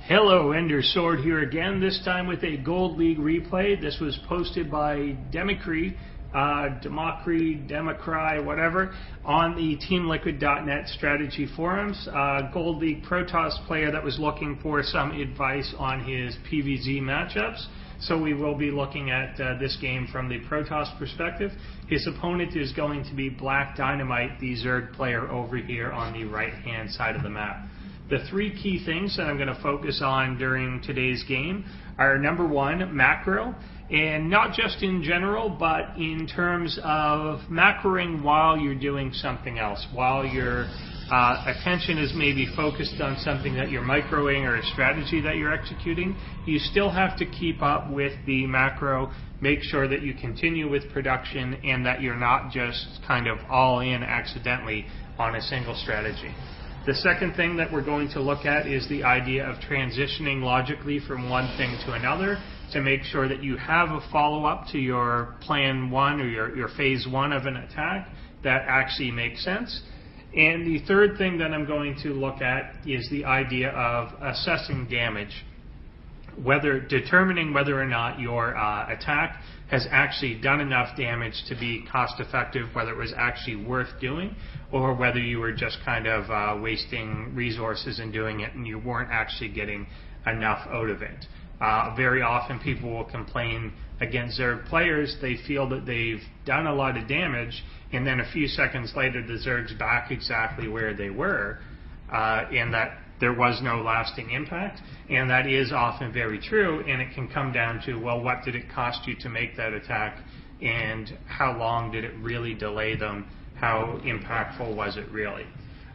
Hello, EnderSword here again, this time with a Gold League replay. This was posted by Demacry, Demacry, whatever, on the TeamLiquid.net strategy forums. Gold League Protoss player that was looking for some advice on his PvZ matchups. So we will be looking at this game from the Protoss perspective. His opponent is going to be Blkdynamite, the Zerg player over here on the right-hand side of the map. The three key things that I'm going to focus on during today's game are, number one, macro, and not just in general, but in terms of macroing while you're doing something else, while your attention is maybe focused on something that you're microing or a strategy that you're executing. You still have to keep up with the macro, make sure that you continue with production, and that you're not just kind of all in accidentally on a single strategy. The second thing that we're going to look at is the idea of transitioning logically from one thing to another to make sure that you have a follow-up to your plan one or your phase one of an attack that actually makes sense. And the third thing that I'm going to look at is the idea of assessing damage, determining whether or not your attack has actually done enough damage to be cost effective, whether it was actually worth doing, or whether you were just kind of wasting resources in doing it and you weren't actually getting enough out of it. Very often people will complain against Zerg players. They feel that they've done a lot of damage, and then a few seconds later the Zerg's back exactly where they were, and that there was no lasting impact. And that is often very true, and it can come down to, well, what did it cost you to make that attack, and how long did it really delay them? How impactful was it really?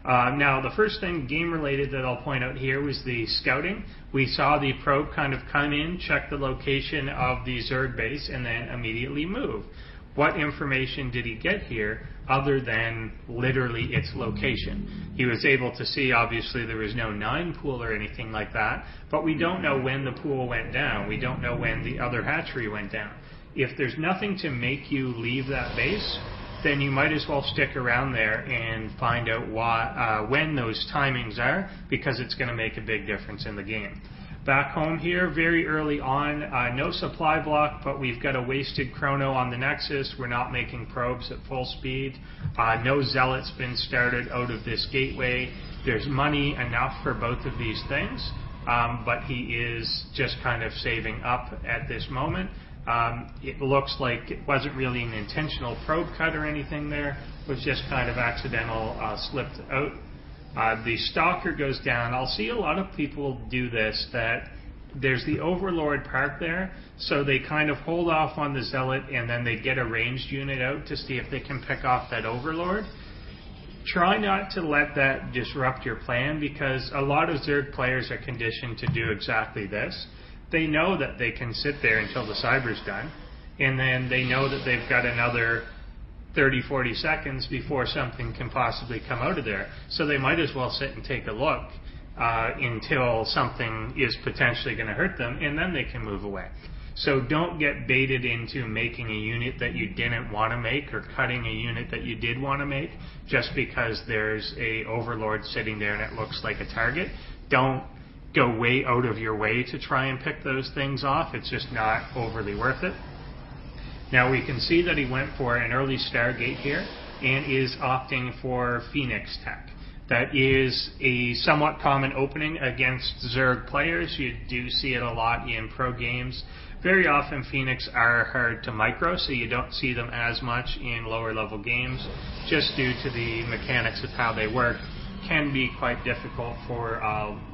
Now, the first thing game-related that I'll point out here was the scouting. We saw the probe kind of come in, check the location of the Zerg base, and then immediately move. What information did he get here other than literally its location? He was able to see, obviously, there was no 9 pool or anything like that, but we don't know when the pool went down. We don't know when the other hatchery went down. If there's nothing to make you leave that base, then you might as well stick around there and find out when those timings are, because it's going to make a big difference in the game. Back home here, very early on, no supply block, but we've got a wasted chrono on the Nexus. We're not making probes at full speed. No zealot's been started out of this gateway. There's money enough for both of these things, but he is just kind of saving up at this moment. It looks like it wasn't really an intentional probe cut or anything there. It was just kind of accidental, slipped out. The Stalker goes down. I'll see a lot of people do this, that there's the Overlord parked there, so they kind of hold off on the Zealot and then they get a ranged unit out to see if they can pick off that Overlord. Try not to let that disrupt your plan, because a lot of Zerg players are conditioned to do exactly this. They know that they can sit there until the Cyber's done, and then they know that they've got another 30-40 seconds before something can possibly come out of there. So they might as well sit and take a look until something is potentially going to hurt them, and then they can move away. So don't get baited into making a unit that you didn't want to make, or cutting a unit that you did want to make, just because there's a Overlord sitting there and it looks like a target. Don't go way out of your way to try and pick those things off. It's just not overly worth it. Now we can see that he went for an early Stargate here and is opting for Phoenix Tech. That is a somewhat common opening against Zerg players. You do see it a lot in pro games. Very often Phoenix are hard to micro, so you don't see them as much in lower level games, just due to the mechanics of how they work. Can be quite difficult for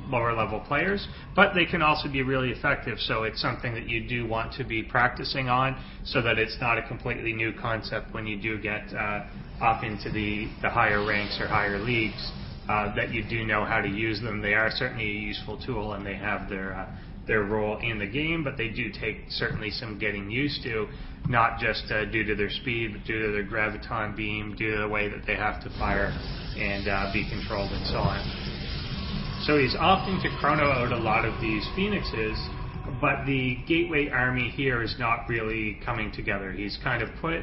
lower level players, but they can also be really effective, so it's something that you do want to be practicing on, so that it's not a completely new concept when you do get up into the higher ranks or higher leagues, that you do know how to use them. They are certainly a useful tool, and they have their role in the game, but they do take certainly some getting used to, not just due to their speed, but due to their graviton beam, due to the way that they have to fire and be controlled and so on. So he's opting to chrono out a lot of these Phoenixes, but the Gateway army here is not really coming together. He's kind of put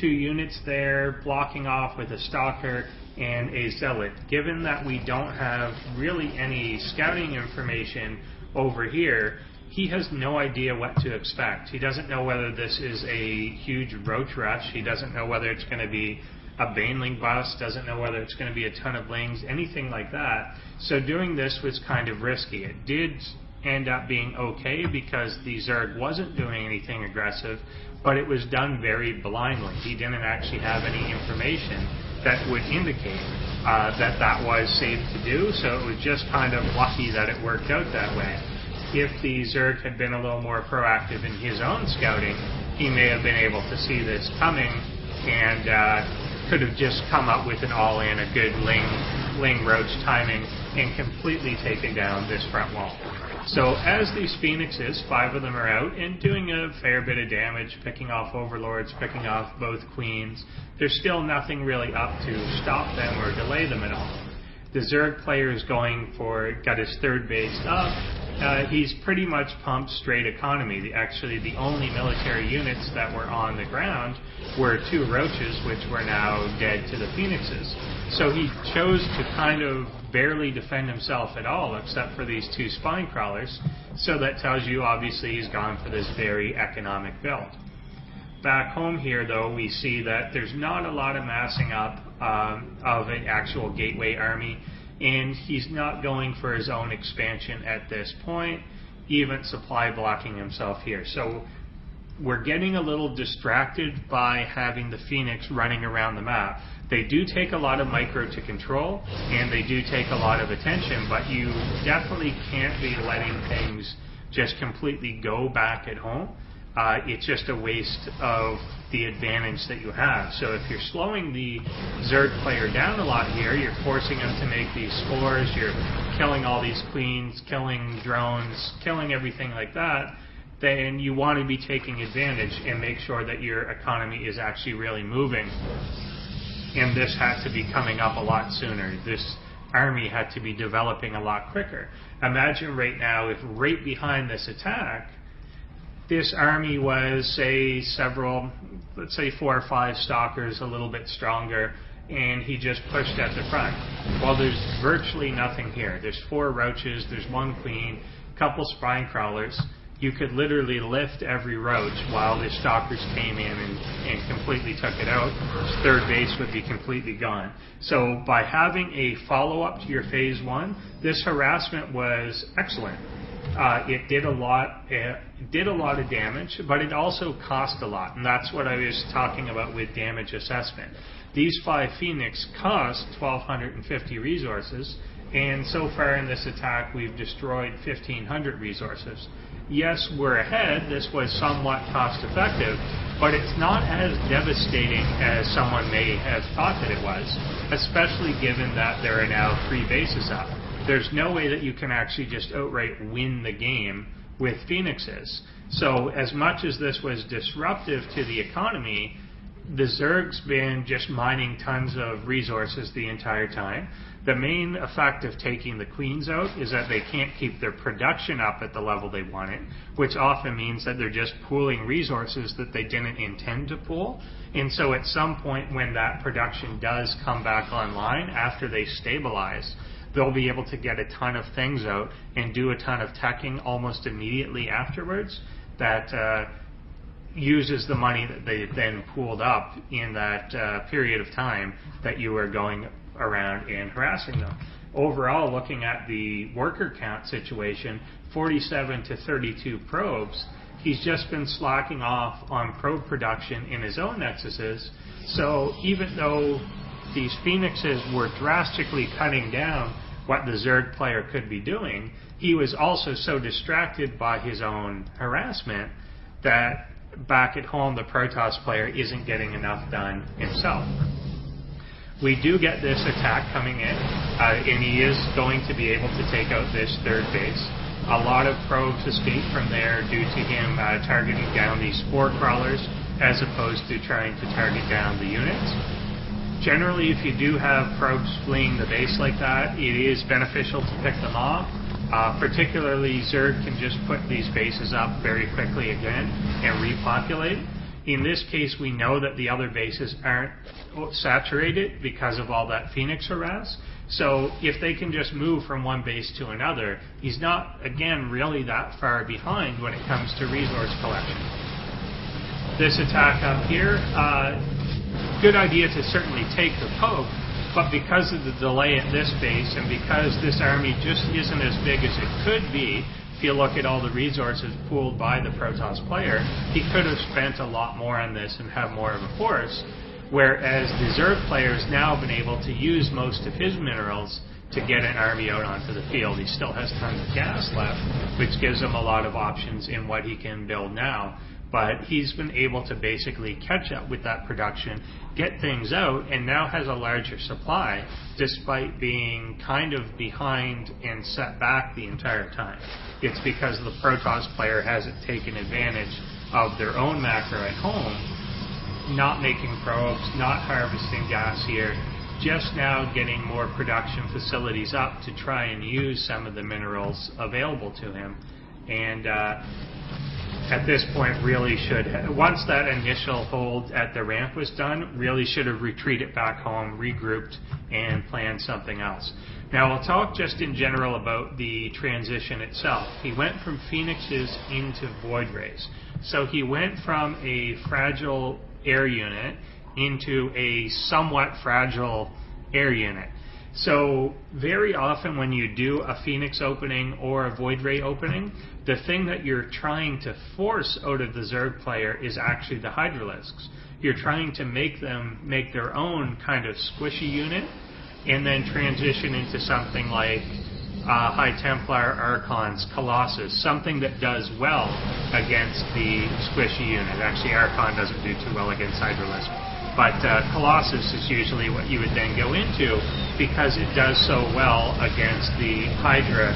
2 units there, blocking off with a Stalker, and a Zealot. Given that we don't have really any scouting information over here, he has no idea what to expect. He doesn't know whether this is a huge roach rush. He doesn't know whether it's going to be a Baneling bust, doesn't know whether it's going to be a ton of Lings, anything like that. So doing this was kind of risky. It did end up being okay because the Zerg wasn't doing anything aggressive, but it was done very blindly. He didn't actually have any information that would indicate that that was safe to do, so it was just kind of lucky that it worked out that way. If the Zerg had been a little more proactive in his own scouting, he may have been able to see this coming and could have just come up with an all-in, a good Ling Roach timing, and completely taken down this front wall. So as these Phoenixes, 5 of them are out and doing a fair bit of damage, picking off Overlords, picking off both Queens, there's still nothing really up to stop them or delay them at all. The Zerg player is got his 3rd base up. He's pretty much pumped straight economy. Actually, the only military units that were on the ground were 2 Roaches, which were now dead to the Phoenixes. So he chose to kind of barely defend himself at all, except for these 2 Spine Crawlers. So that tells you, obviously, he's gone for this very economic build. Back home here, though, we see that there's not a lot of massing up of an actual gateway army, and he's not going for his own expansion at this point, even supply blocking himself here. So we're getting a little distracted by having the Phoenix running around the map. They do take a lot of micro to control, and they do take a lot of attention, but you definitely can't be letting things just completely go back at home. It's just a waste of the advantage that you have. So if you're slowing the Zerg player down a lot here, you're forcing him to make these spores, you're killing all these Queens, killing drones, killing everything like that, then you want to be taking advantage and make sure that your economy is actually really moving. And this had to be coming up a lot sooner. This army had to be developing a lot quicker. Imagine right now if right behind this attack, this army was, say, let's say 4 or 5 stalkers, a little bit stronger, and he just pushed at the front. Well, there's virtually nothing here. There's 4 Roaches, there's 1 Queen, couple Spine Crawlers. You could literally lift every Roach while the stalkers came in and completely took it out. His 3rd base would be completely gone. So by having a follow-up to your Phase 1, this harassment was excellent. It did a lot of damage, but it also cost a lot, and that's what I was talking about with damage assessment. These 5 Phoenix cost 1,250 resources, and so far in this attack we've destroyed 1,500 resources. Yes, we're ahead, this was somewhat cost effective, but it's not as devastating as someone may have thought that it was, especially given that there are now 3 bases up. There's no way that you can actually just outright win the game with Phoenixes. So as much as this was disruptive to the economy, the Zerg's been just mining tons of resources the entire time. The main effect of taking the Queens out is that they can't keep their production up at the level they want it, which often means that they're just pooling resources that they didn't intend to pool. And so at some point when that production does come back online, after they stabilize, they'll be able to get a ton of things out and do a ton of teching almost immediately afterwards that uses the money that they then pooled up in that period of time that you were going around and harassing them. Overall, looking at the worker count situation, 47 to 32 probes, he's just been slacking off on probe production in his own nexuses. So even though these Phoenixes were drastically cutting down what the Zerg player could be doing, he was also so distracted by his own harassment that back at home the Protoss player isn't getting enough done himself. We do get this attack coming in, and he is going to be able to take out this 3rd base. A lot of probes escape from there due to him targeting down these Spore Crawlers as opposed to trying to target down the units. Generally, if you do have probes fleeing the base like that, it is beneficial to pick them off. Particularly, Zerg can just put these bases up very quickly again and repopulate. In this case, we know that the other bases aren't saturated because of all that Phoenix harass. So if they can just move from one base to another, he's not, again, really that far behind when it comes to resource collection. This attack up here, good idea to certainly take the poke, but because of the delay at this base and because this army just isn't as big as it could be, if you look at all the resources pooled by the Protoss player, he could have spent a lot more on this and have more of a force, whereas the Zerg player's now been able to use most of his minerals to get an army out onto the field. He still has tons of gas left, which gives him a lot of options in what he can build now. But he's been able to basically catch up with that production, get things out, and now has a larger supply, despite being kind of behind and set back the entire time. It's because the Protoss player hasn't taken advantage of their own macro at home, not making probes, not harvesting gas here, just now getting more production facilities up to try and use some of the minerals available to him. And at this point, really should, once that initial hold at the ramp was done, really should have retreated back home, regrouped, and planned something else. Now, I'll talk just in general about the transition itself. He went from Phoenixes into Void Rays. So he went from a fragile air unit into a somewhat fragile air unit. So very often when you do a Phoenix opening or a Void Ray opening, the thing that you're trying to force out of the Zerg player is actually the Hydralisks. You're trying to make them make their own kind of squishy unit and then transition into something like High Templar, Archons, Colossus, something that does well against the squishy unit. Actually, Archon doesn't do too well against Hydralisk. But Colossus is usually what you would then go into because it does so well against the Hydra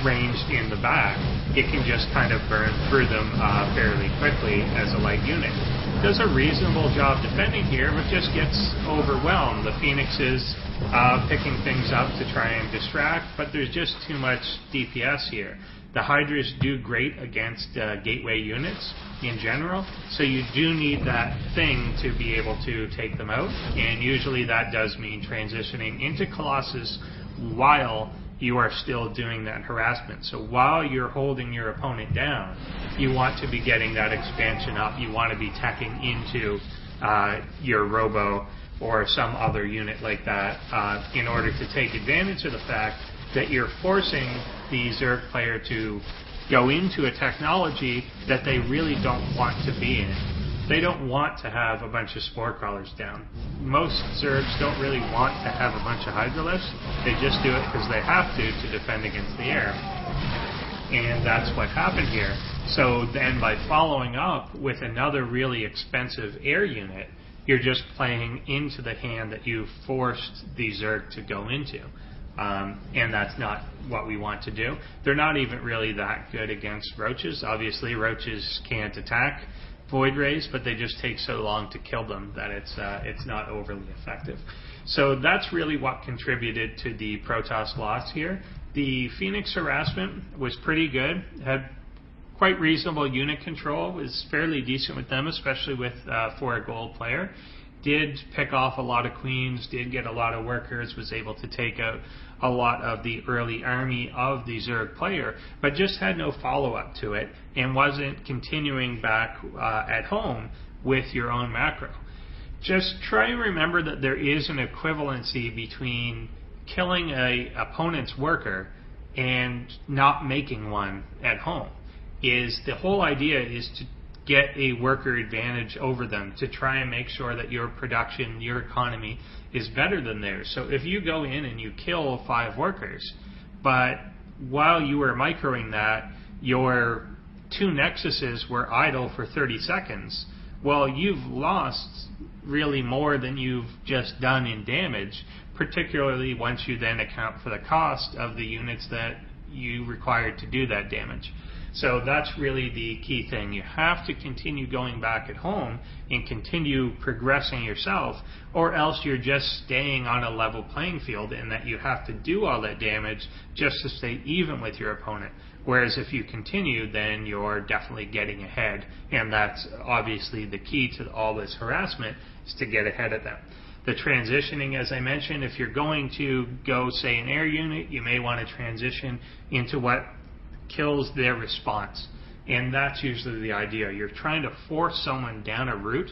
ranged in the back. It can just kind of burn through them fairly quickly as a light unit. Does a reasonable job defending here, but just gets overwhelmed. The Phoenix is picking things up to try and distract, but there's just too much DPS here. The Hydras do great against gateway units in general, so you do need that thing to be able to take them out, and usually that does mean transitioning into Colossus while you are still doing that harassment. So while you're holding your opponent down, you want to be getting that expansion up, you want to be tacking into your Robo or some other unit like that in order to take advantage of the fact that you're forcing the Zerg player to go into a technology that they really don't want to be in. They don't want to have a bunch of spore crawlers down. Most Zergs don't really want to have a bunch of Hydralifts. They just do it because they have to defend against the air. And that's what happened here. So then by following up with another really expensive air unit, you're just playing into the hand that you forced the Zerg to go into. And that's not what we want to do. They're not even really that good against roaches. Obviously, roaches can't attack Void Rays, but they just take so long to kill them that it's not overly effective. So that's really what contributed to the Protoss loss here. The Phoenix harassment was pretty good. Had quite reasonable unit control. Was fairly decent with them, especially with for a gold player. Did pick off a lot of queens, did get a lot of workers, was able to take out a lot of the early army of the Zerg player, but just had no follow-up to it and wasn't continuing back at home with your own macro. Just try and remember that there is an equivalency between killing an opponent's worker and not making one at home. The whole idea is to get a worker advantage over them, to try and make sure that your production, your economy is better than theirs. So if you go in and you kill 5 workers, but while you were microing that, your 2 nexuses were idle for 30 seconds, well, you've lost really more than you've just done in damage, particularly once you then account for the cost of the units that you required to do that damage. So that's really the key thing. You have to continue going back at home and continue progressing yourself, or else you're just staying on a level playing field in that you have to do all that damage just to stay even with your opponent. Whereas if you continue, then you're definitely getting ahead, and that's obviously the key to all this harassment, is to get ahead of them. The transitioning, as I mentioned, if you're going to go, say, an air unit, you may want to transition into what kills their response. And that's usually the idea. You're trying to force someone down a route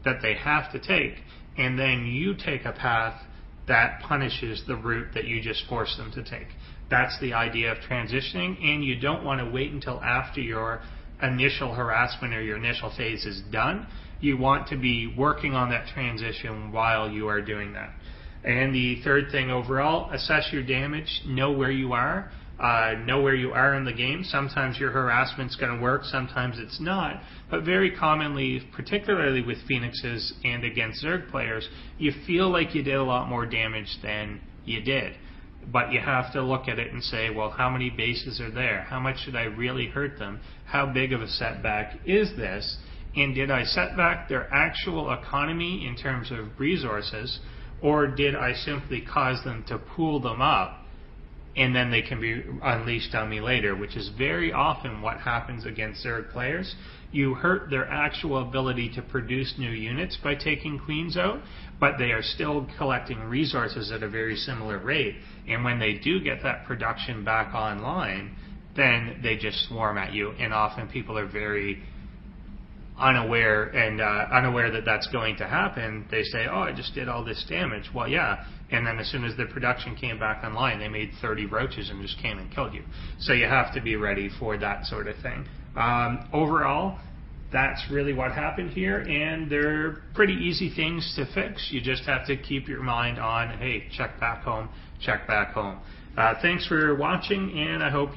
that they have to take, and then you take a path that punishes the route that you just forced them to take. That's the idea of transitioning, and you don't want to wait until after your initial harassment or your initial phase is done. You want to be working on that transition while you are doing that. And the third thing overall, assess your damage, know where you are. Know where you are in the game. Sometimes your harassment's going to work, sometimes it's not. But very commonly, particularly with Phoenixes and against Zerg players, you feel like you did a lot more damage than you did. But you have to look at it and say, well, how many bases are there? How much did I really hurt them? How big of a setback is this? And did I set back their actual economy in terms of resources, or did I simply cause them to pool them up and then they can be unleashed on me later, which is very often what happens against Zerg players. You hurt their actual ability to produce new units by taking queens out, but they are still collecting resources at a very similar rate, and when they do get that production back online, then they just swarm at you, and often people are very unaware that that's going to happen. They say, oh, I just did all this damage. Well, yeah. And then as soon as the production came back online, they made 30 roaches and just came and killed you. So you have to be ready for that sort of thing. Overall, that's really what happened here, and they're pretty easy things to fix. You just have to keep your mind on, hey, check back home, check back home. Thanks for watching, and I hope you